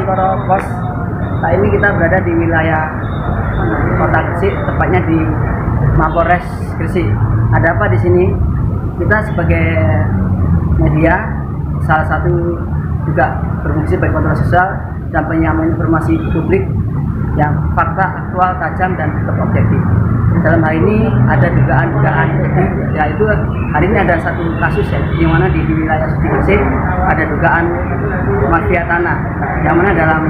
Mantoro Pos. Saat ini kita berada di wilayah Kota Gresik, tepatnya di Mapolres Gresik. Ada apa di sini? Kita sebagai media, salah satu juga berfungsi sebagai kontrol sosial dan penyampaian informasi publik yang fakta, aktual, tajam, dan tetap objektif. Dalam hal ini ada dugaan-dugaan, yaitu hari ini ada satu kasus di mana di wilayah Suci Gresik ada dugaan mafia tanah, yang mana dalam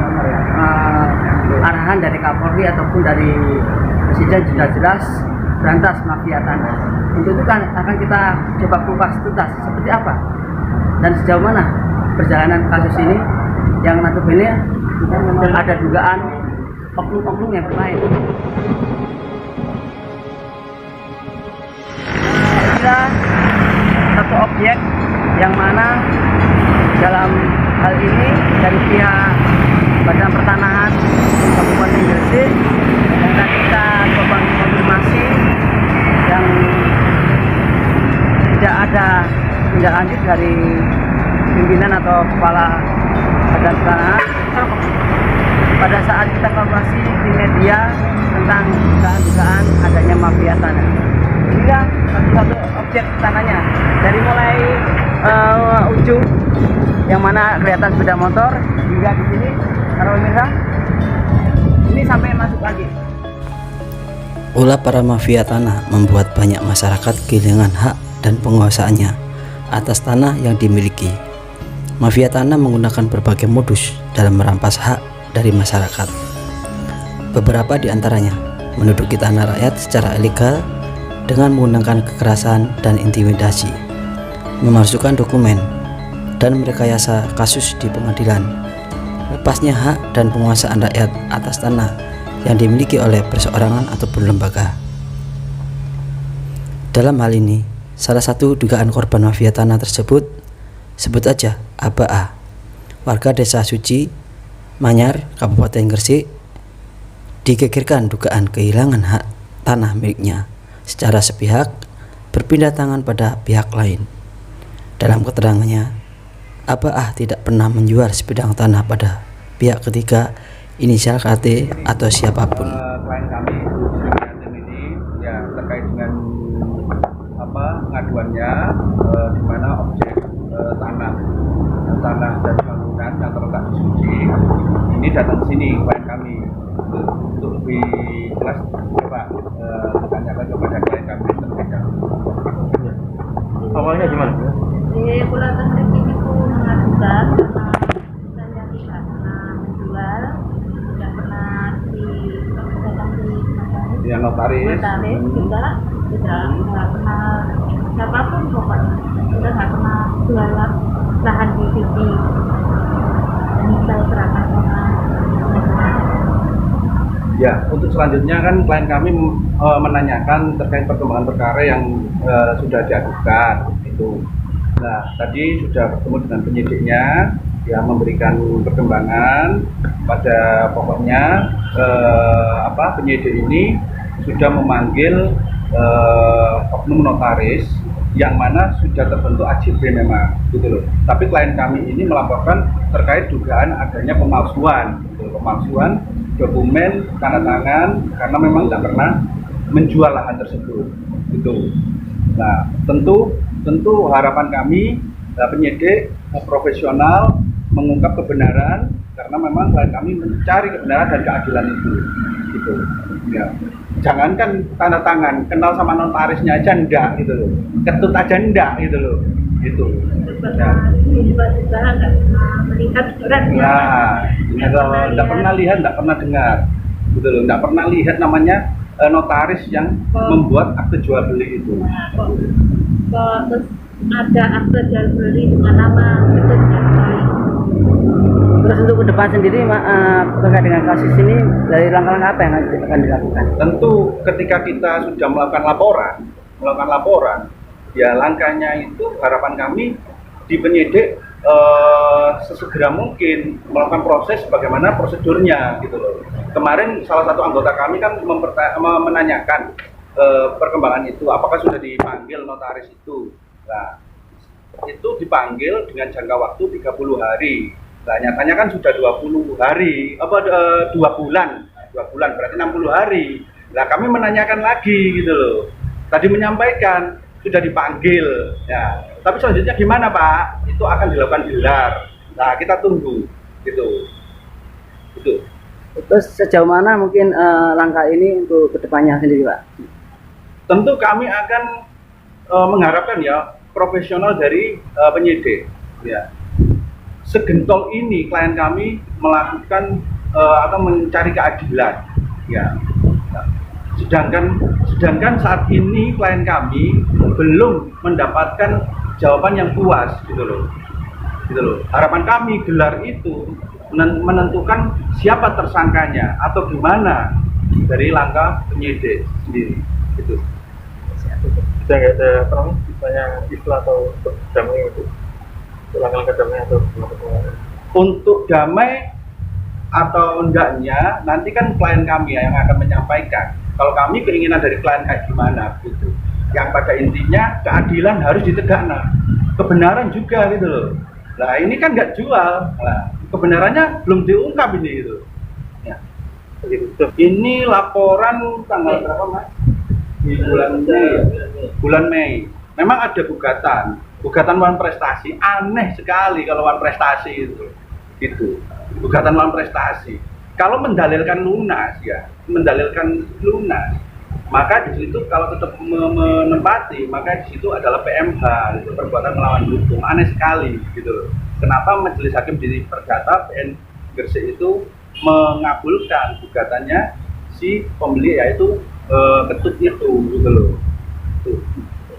arahan dari Kapolri ataupun dari Presiden sudah jelas berantas mafia tanah. Untuk itu kan akan kita coba kupas tuntas seperti apa dan sejauh mana perjalanan kasus ini yang notabene ada dugaan oknum-oknum yang bermain. Inilah satu objek yang mana dalam hal ini dari pihak Badan Pertanahan Kabupaten Gresik yang tadi kita coba konfirmasi yang tidak ada tindak lanjut dari pimpinan atau kepala Badan Pertanahan pada saat kita konfirmasi di media tentang dugaan adanya mafia tanah. Inilah satu-satu objek tanahnya dari mulai ujung yang mana kelihatan sepeda motor hingga di sini, para pemirsa, ini sampai masuk lagi. Ulah para mafia tanah membuat banyak masyarakat kehilangan hak dan penguasaannya atas tanah yang dimiliki. Mafia tanah menggunakan berbagai modus dalam merampas hak dari masyarakat. Beberapa di antaranya menduduki tanah rakyat secara ilegal dengan menggunakan kekerasan dan intimidasi, memalsukan dokumen, dan merekayasa kasus di pengadilan. Lepasnya hak dan penguasaan rakyat atas tanah yang dimiliki oleh perseorangan ataupun lembaga. Dalam hal ini, salah satu dugaan korban mafia tanah tersebut sebut aja Abah A, warga Desa Suci, Manyar, Kabupaten Gresik, digegerkan dugaan kehilangan hak tanah miliknya secara sepihak berpindah tangan pada pihak lain. Dalam keterangannya, Abah A tidak pernah menjual sebidang tanah pada pihak ketiga inisial KT atau siapapun. Klien kami ini ya terkait dengan pengaduannya di mana objek tanah dan bangunan yang terletak di Suci ini datang ke sini klien kami untuk lebih jelas coba tanyakan kepada klien kami terkait. Awalnya gimana? Di Pulau Gresik ini mengadukan karena saya tidak pernah menjual, tidak pernah datang di notaris juga tidak pernah siapapun pokoknya sudah tidak pernah jualan lahan di sini. Ini saya serahkan sama. Ya, untuk selanjutnya kan klien kami menanyakan terkait perkembangan perkara yang sudah diadukan itu. Nah, tadi sudah bertemu dengan penyidiknya yang memberikan perkembangan pada pokoknya penyidik ini sudah memanggil oknum notaris yang mana sudah terbentuk AJB memang gitu loh. Tapi klien kami ini melaporkan terkait dugaan adanya pemalsuan dokumen tanda tangan karena memang tidak pernah menjual lahan tersebut gitu. Nah, tentu harapan kami penyidik profesional mengungkap kebenaran karena memang klien kami mencari kebenaran dan keadilan itu gitu. Ya. Jangankan tanda tangan, kenal sama notarisnya aja enggak gitu loh. Ketut aja enggak gitu loh. Gitu. Ya. Juga nggak pernah melihat surat. Ya, enggak pernah lihat, enggak pernah dengar. Gitu loh, enggak pernah lihat namanya notaris yang membuat akte jual beli itu. Kok terus ada akte jual beli dengan nama Ketut yang lain. Terus untuk ke depan sendiri terkait dengan kasus ini, dari langkah-langkah apa yang akan dilakukan? Tentu ketika kita sudah melakukan laporan, ya langkahnya itu harapan kami di penyidik sesegera mungkin melakukan proses bagaimana prosedurnya gitu loh. Kemarin salah satu anggota kami kan menanyakan perkembangan itu, apakah sudah dipanggil notaris itu. Nah, itu dipanggil dengan jangka waktu 30 hari. Nah, nyatanya kan sudah 20 hari, 2 bulan berarti 60 hari. Nah, kami menanyakan lagi gitu loh. Tadi menyampaikan sudah dipanggil, ya. Tapi selanjutnya gimana Pak? Itu akan dilakukan gelar. Nah, kita tunggu, gitu. Itu. Terus sejauh mana mungkin langkah ini untuk kedepannya sendiri Pak? Tentu kami akan mengharapkan ya profesional dari penyidik, ya. Segentol ini klien kami melakukan atau mencari keadilan, ya. Nah, sedangkan saat ini klien kami belum mendapatkan jawaban yang puas, gitu loh. Harapan kami gelar itu menentukan siapa tersangkanya atau gimana dari langkah penyidik sendiri, gitu. Sudah nggak ada misalnya istilah atau damai itu, langkah damai atau untuk damai atau enggaknya nanti kan klien kami yang akan menyampaikan. Kalau kami keinginan dari klien kayak gimana gitu. Yang pada intinya keadilan harus ditegakkan, kebenaran juga gitu loh. Nah ini kan nggak jual, nah, kebenarannya belum diungkap ini gitu. Ya. Ini laporan tanggal berapa Mas? Di bulan Mei. Memang ada gugatan lawan prestasi. Aneh sekali kalau lawan prestasi itu. Gitu. Gugatan lawan prestasi. Kalau mendalilkan lunas ya, maka di situ kalau tetap menempati, maka di situ adalah PMH, itu perbuatan melawan hukum. Aneh sekali gitu. Kenapa Majelis Hakim di Perdata PN Gresik itu mengabulkan gugatannya si pembeli yaitu Ketut itu gitu loh.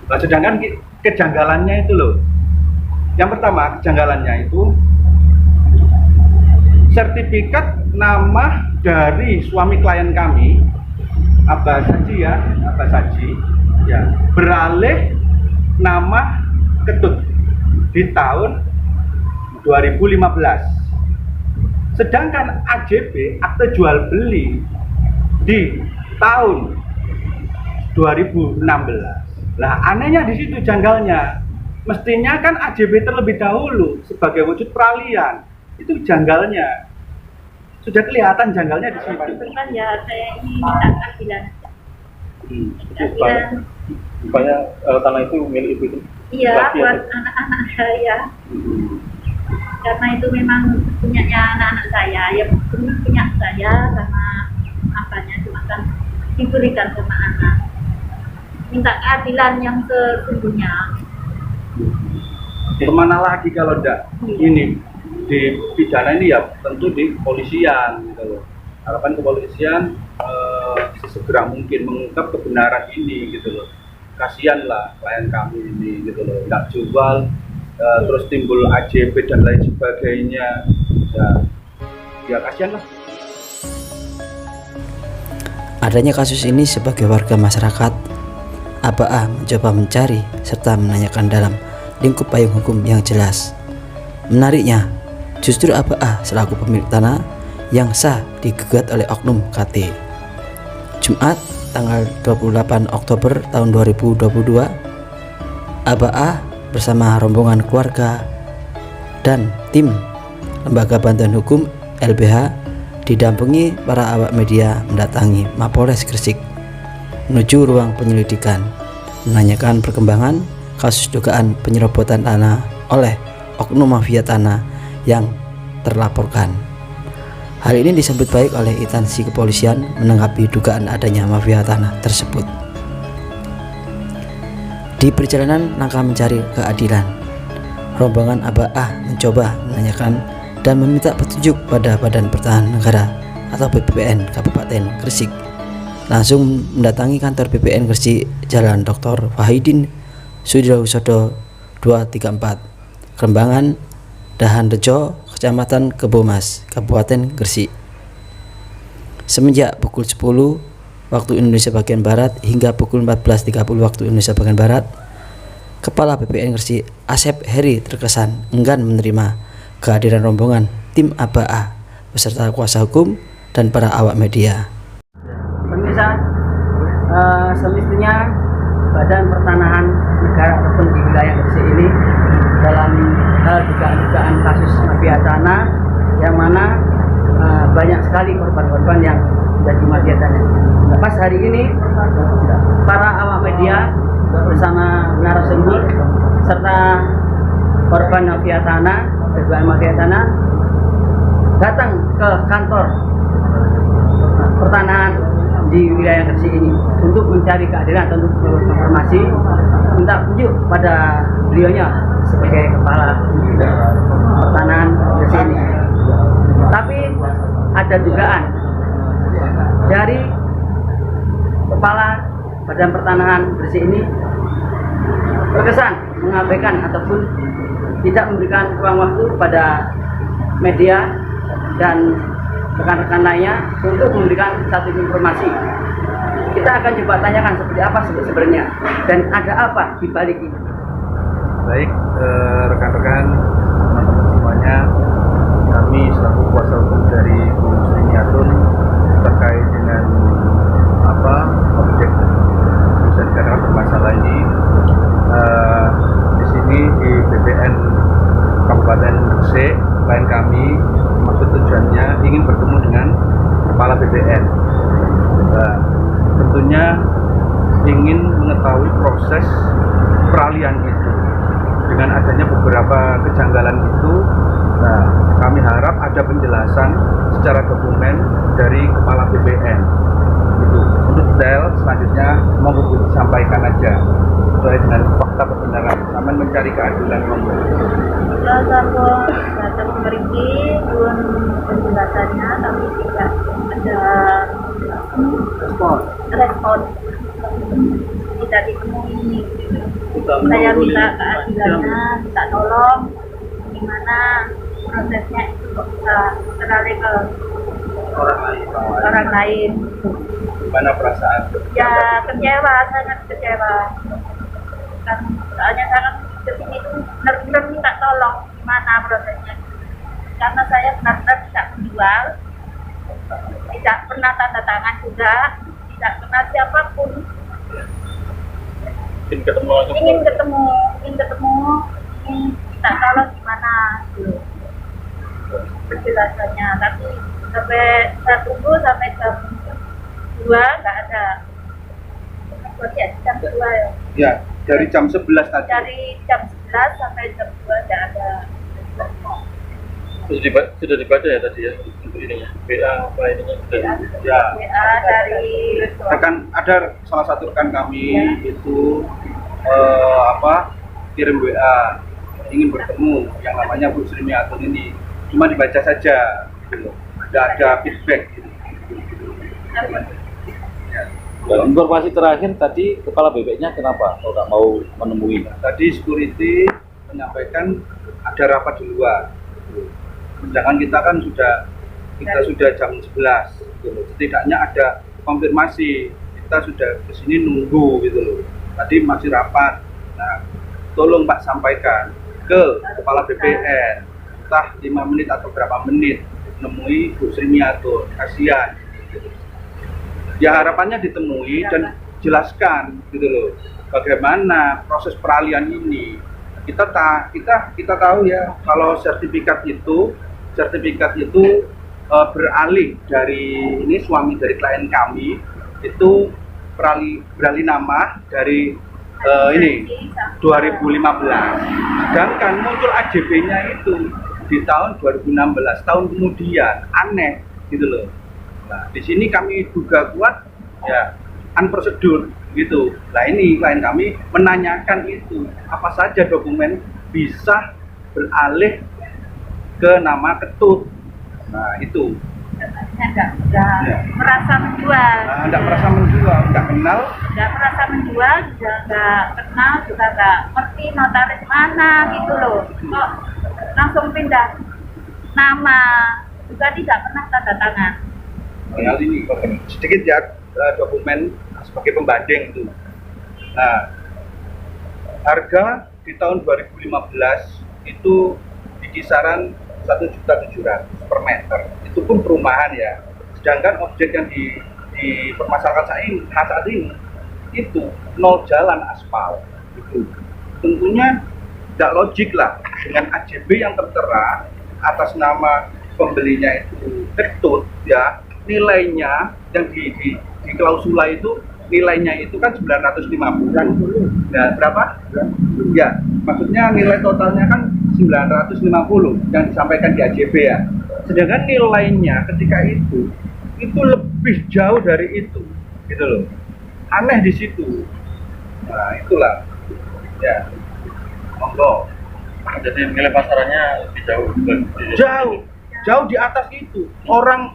Nah, sedangkan kejanggalannya itu loh. Yang pertama kejanggalannya itu sertifikat nama dari suami klien kami Abbas Haji ya beralih nama Ketut di tahun 2015. Sedangkan AJB akte jual beli di tahun 2016. Lah anehnya di situ janggalnya. Mestinya kan AJB terlebih dahulu sebagai wujud peralihan. Itu janggalnya. Sudah kelihatan janggalnya di situ. Itu kan ya saya ini minta keadilan. Supaya tanah itu milik ibu itu. Iya, buat anak-anak saya. Karena itu memang punyanya anak-anak saya, ya punya saya sama apanya cuma kan diberikan sama anak. Minta keadilan yang sesungguhnya. Kemana lagi kalau enggak ini di pidana ini ya tentu di kepolisian gitu loh. Harapan kepolisian sesegera mungkin mengungkap kebenaran ini gitu loh. Kasihan lah klien kami ini gitu loh, nggak jual terus timbul AJB dan lain sebagainya ya kasihan lah. Adanya kasus ini sebagai warga masyarakat, Abah A mencoba mencari serta menanyakan dalam lingkup payung hukum yang jelas. Menariknya, justru Abah A selaku pemilik tanah yang sah digugat oleh oknum KT. Jumat tanggal 28 Oktober tahun 2022, Abah A bersama rombongan keluarga dan tim Lembaga Bantuan Hukum LBH didampingi para awak media mendatangi Mapolres Gresik menuju ruang penyelidikan menanyakan perkembangan kasus dugaan penyerobotan tanah oleh oknum mafia tanah yang terlaporkan. Hal ini disambut baik oleh instansi kepolisian menanggapi dugaan adanya mafia tanah tersebut. Di perjalanan langkah mencari keadilan, rombongan Abah A mencoba menanyakan dan meminta petunjuk pada Badan Pertahanan Negara atau BPN Kabupaten Gresik. Langsung mendatangi kantor BPN Gresik Jalan Dr. Wahidin Sudirohusodo 234, Kerembangan, Dahan Rejo, Kecamatan Kebomas, Kabupaten Gresik. Semenjak pukul 10 waktu Indonesia bagian Barat hingga pukul 14.30 waktu Indonesia bagian Barat, Kepala BPN Gresik Asep Heri terkesan enggan menerima kehadiran rombongan tim Abah A beserta kuasa hukum dan para awak media. Pemirsa, semestinya Badan Pertanahan Negara ataupun di wilayah Gresik ini dalam hal dugaan kasus mafia tanah yang mana banyak sekali korban-korban yang menjadi mafia tanah. Pas hari ini para awak media bersama narasumber serta korban mafia tanah, korban mafia tanah datang ke kantor pertanahan di wilayah Gresik ini untuk mencari keadilan atau untuk informasi, minta tunjuk pada beliaunya sebagai kepala pertanahan Gresik ini. Tapi ada dugaan dari kepala Badan Pertanahan Gresik ini terkesan mengabaikan ataupun tidak memberikan ruang waktu pada media dan rekan-rekan lainnya untuk memberikan satu informasi. Kita akan coba tanyakan seperti apa sebenarnya dan ada apa di balik ini. Baik, rekan-rekan, teman-teman semuanya, kami selaku kuasa hukum dari Bu Sriniatun terkait dengan objek bisa dikatakan bermasalah ini di sini di BPN Kabupaten Gresik, klien kami maksud tujuannya ingin bertemu dengan kepala BPN. Tentunya ingin mengetahui proses peralihan itu. Dengan adanya beberapa kejanggalan itu, kami harap ada penjelasan secara dokumen dari kepala BPN. Gitu. Untuk detail selanjutnya monggo disampaikan aja sesuai dengan fakta kebenaran. Kami mencari keadilan monggo. Ya, sampun datang memiliki pun penjelasannya, tapi tidak ada respon, tidak ditemui. Saya minta keadilannya, minta tolong gimana prosesnya itu kok bisa teralih ke orang lain. Gimana perasaan? Ya kecewa, sangat kecewa. Kan soalnya saya kesini itu benar-benar minta tolong gimana prosesnya. Karena saya benar-benar tidak menjual, tidak pernah tanda tangan juga, tidak kenal siapapun. Ingin ketemu langsung. Ingin ketemu, ingin minta tolong gimana gitu penjelasannya. Tapi sampai saya tunggu sampai jam 2 nggak ada. Berarti jam 2 ya? Ya, dari jam 11 tadi. Dari jam 11 sampai jam 2 nggak ada. Sudah dibaca ya tadi ya untuk ini ya, BA apa ininya sudah Ya. WA dari Rekan ada salah satu rekan kami Ya. itu kirim WA ingin bertemu yang namanya Bu Sriniatun ini, cuma dibaca saja, gitu. Tidak ada feedback. Gitu. Informasi terakhir tadi kepala BPN-nya kenapa kalau nggak mau menemui? Tadi security menyampaikan ada rapat di luar. Sedangkan kita kan sudah jam 11, gitu. Setidaknya ada konfirmasi kita sudah kesini nunggu gitu loh. Tadi masih rapat. Nah, tolong Pak sampaikan ke kepala BPN, entah 5 menit atau berapa menit nemui Bu Sriniatun, kasihan. Gitu. Ya harapannya ditemui dan jelaskan gitu loh, bagaimana proses peralihan ini. Kita tahu ya kalau sertifikat itu beralih dari ini suami dari klien kami itu beralih nama dari ini 2015. Sedangkan muncul AJB-nya itu di tahun 2016, tahun kemudian, aneh gitu loh. Nah, di sini kami duga kuat ya unprocedured gitu. Nah, ini klien kami menanyakan itu apa saja dokumen bisa beralih ke nama Ketut. Nah, itu. Enggak merasa menjual. Nah, enggak merasa menjual, enggak kenal. Enggak merasa menjual, juga enggak kenal, juga enggak ngerti notaris mana gitu loh. Kok langsung pindah nama, juga tidak pernah tanda tangan. Kenal ini sedikit ya dokumen sebagai pembanding itu. Nah, harga di tahun 2015 itu di kisaran 1.700.000 per meter. Itu pun perumahan ya. Sedangkan objek yang dipermasalahkan saat ini itu 0 jalan aspal. Itu tentunya tidak logik lah dengan AJB yang tertera atas nama pembelinya itu ketut ya, nilainya yang di klausula itu nilainya itu kan 950. Nah, berapa? Ya, maksudnya nilai totalnya kan 950 yang disampaikan di AJB ya. Sedangkan nilainya ketika itu lebih jauh dari itu, gitu loh. Aneh di situ. Nah, itulah. Ya. Monggo. Jadi nilai pasarannya lebih jauh. Jauh di atas itu. Orang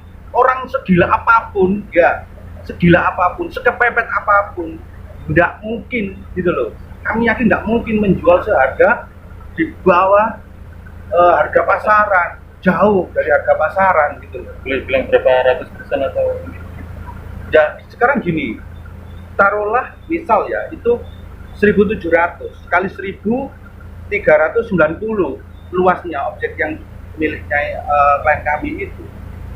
segila apapun, ya, sekepepet apapun, tidak mungkin, gitu loh. Kami yakin tidak mungkin menjual seharga di bawah harga pasaran, jauh dari harga pasaran, gitu loh. Boleh bilang berapa ratus persen atau? Ya, sekarang gini, taruhlah misal ya, itu 1.700 kali 1.390 luasnya objek yang miliknya klien kami itu.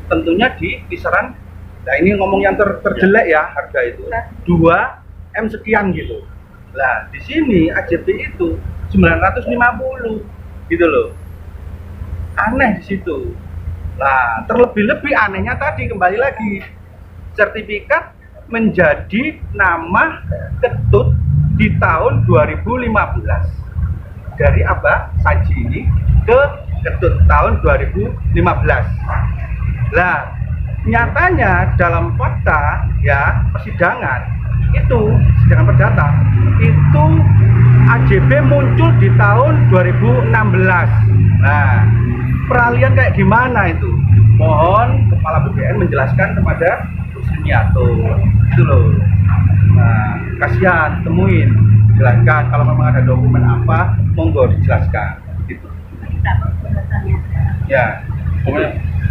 Tentunya di kisaran, nah ini ngomong yang terjelek ya, harga itu 2 M sekian gitu. Nah, di sini AJB itu 950 gitu loh. Aneh di situ. Nah, terlebih-lebih anehnya tadi kembali lagi, sertifikat menjadi nama Ketut di tahun 2015. Dari Abah Saji ini ke Ketut tahun 2015. Nah, nyatanya dalam fakta ya persidangan itu, persidangan perdata itu AJB muncul di tahun 2016. Nah, peralihan kayak gimana itu? Mohon Kepala BPN menjelaskan kepada Rusniato, itu loh. Nah, kasihan, temuin, jelaskan kalau memang ada dokumen apa, monggo dijelaskan. Gitu. Ya.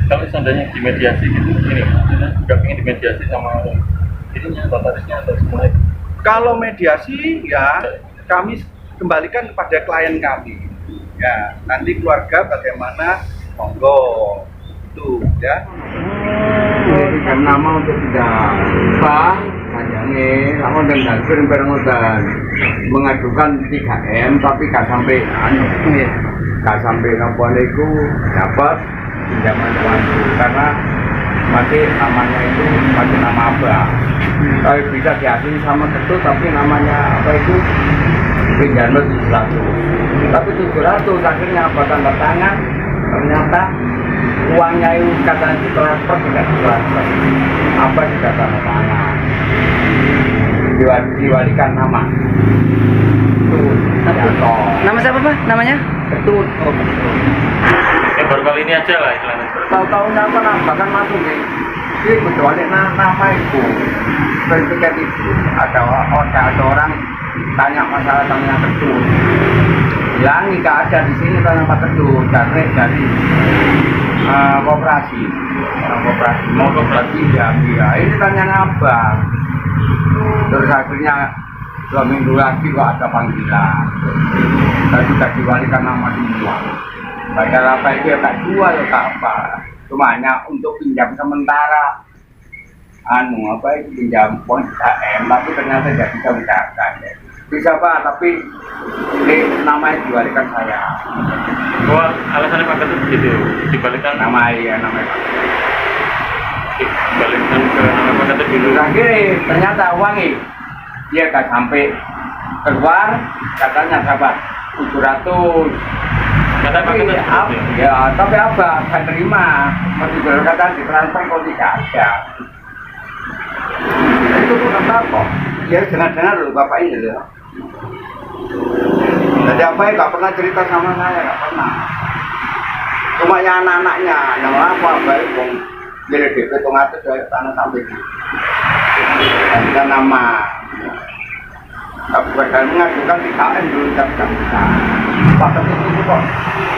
Kalau seandainya dimediasi gitu, ini juga ingin dimediasi sama ininya, notarisnya atau semua itu. Kalau mediasi ya kami kembalikan kepada klien kami. Ya, nanti keluarga bagaimana, monggo itu ya. Memberikan nama untuk tidak sah, sayangnya lawan dan hasil bareng mengajukan 3M tapi gak sampai gak sampai ngapain itu dapat pinjaman bantu karena masih namanya itu masih nama Abah. Kalau bisa diasing sama Ketut tapi namanya apa itu pinjaman 700. Tapi 700 akhirnya apa tanda tangan ternyata uangnya itu katanya ditransfer tidak ditransfer. Apa juga tanda tangan diwalikan nama Ketut. Nama siapa Pak? Namanya? Ketut. Oh, Ketut. Baru kali ini aja lah istilahnya. Tahu-tahunya apa nah, bahkan masuk nih. Ini kecuali nama itu sertifikat itu ada orang tanya masalah tanya Ketut. Bilang nggak ada di sini tanya Pak Ketut dari koperasi. Mau koperasi ya, ini tanya apa? Terus akhirnya 2 minggu lagi kok ada panggilan. Saya sudah diwalikan nama semua. Padahal apa itu ya tak jual ya tak apa. Cuma hanya untuk pinjam sementara. Apa itu pinjam poin KM, tapi ternyata tidak bisa usahakan. Bisa Pak, tapi ini namanya diwalikan saya. Wah, alasannya Pak Ketut begitu, dibalikan Nama Pak. Dibalikan ke nama Pak Ketut dulu. Akhirnya ternyata uangnya dia gak sampai keluar, katanya sahabat 700. Kata Pak Ketut ya, tapi apa? Saya terima. Masih kata ditransfer kok tidak ada. Itu pun apa? Ya dengar-dengar dulu bapak ini loh. Jadi apa ya gak pernah cerita sama saya, gak pernah. Cuma ya anak-anaknya, yang apa baik dong. Jadi DP atas dari tanah sampai itu. Dan nama. Tapi bakal mengajukan 3M dulu tidak bisa. Pak Ketut itu kok.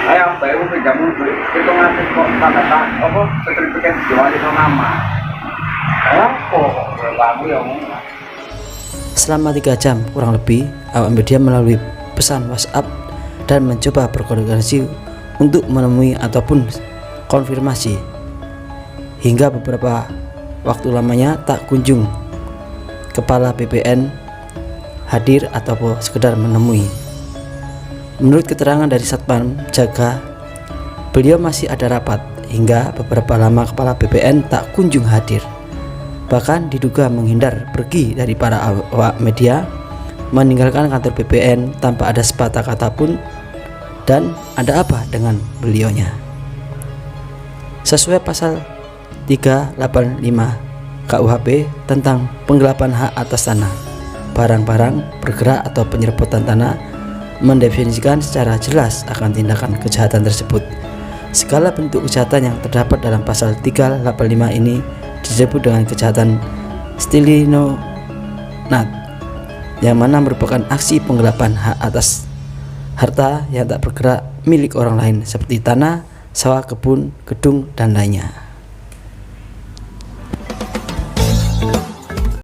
Saya apa ya pinjam duit itu ngasih kok kata apa sertifikat jual itu nama. Selama 3 jam kurang lebih, awak media melalui pesan WhatsApp dan mencoba berkoordinasi untuk menemui ataupun konfirmasi. Hingga beberapa waktu lamanya tak kunjung Kepala BPN hadir ataupun sekedar menemui. Menurut keterangan dari Satpam Jaga, beliau masih ada rapat hingga beberapa lama kepala BPN tak kunjung hadir. Bahkan diduga menghindar pergi dari para awak media, meninggalkan kantor BPN tanpa ada sepatah kata pun. Dan ada apa dengan beliaunya? Sesuai pasal 385 KUHP tentang penggelapan hak atas tanah, barang-barang bergerak atau penyerobotan tanah mendefinisikan secara jelas akan tindakan kejahatan tersebut. Segala bentuk kejahatan yang terdapat dalam pasal 385 ini disebut dengan kejahatan stilionat, yang mana merupakan aksi penggelapan hak atas harta yang tak bergerak milik orang lain seperti tanah, sawah, kebun, gedung, dan lainnya.